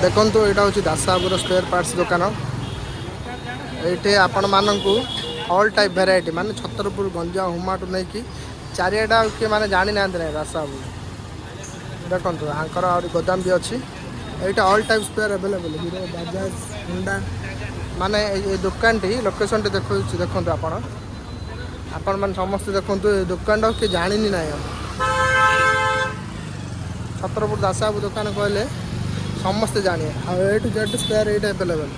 देखो यहाँ हूँ दासबाबूर स्पेयर पार्ट्स दुकान ये आपण मानक ऑल टाइप भेराइटी माने छतरपुर गंजा हुमाटू नहीं कि चारिटा किए मैंने जानी ना दासबाबू देखो आंकर आ गोदाम भी अच्छी यहाँ all type spare available Hero Bajaj Honda माने ये दुकान टी लोकेशन टी देखो आपण मैंने समस्त देखो दुकान किए जानी ना छतरपुर दासबाबू दुकान कहले समस्ते जाने ए टू जेड स्पेयर ये अवेलेबल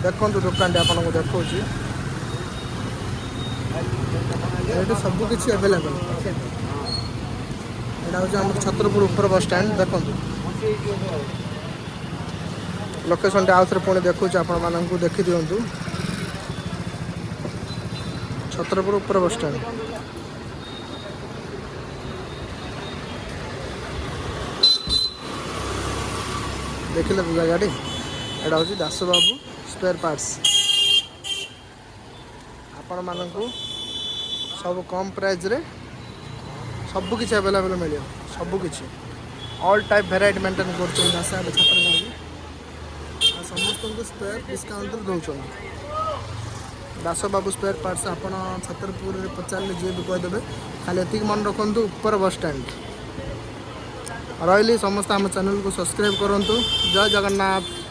देखो दुकान आपको देखा ये सबकि अवेलेबल यहाँ हूँ आम छतरपुर ऊपर बस स्टैंड देखो लोकेशन आउ थे पुणी देखूँ आपण मानू देखी दिंतु छतरपुर ऊपर बस स्टैंड देखिले जगह यहाँ हूँ दासबाबू स्पेयर पार्ट्स आपण मानू सब कम प्राइस रे सबकि अवेलेबल मिले सबकि ऑल टाइप भेराइटी मेंटेन कर समस्त स्पेयर डिस्काउंट दौरान दासबाबू स्पेयर पार्ट्स आप छतरपुर पचारे जी भी कहीदेवे खाली एति मन रखु ऊपर बस स्टैंड रही समस्त आम चैनल को सब्सक्राइब करूँ जय जगन्नाथ।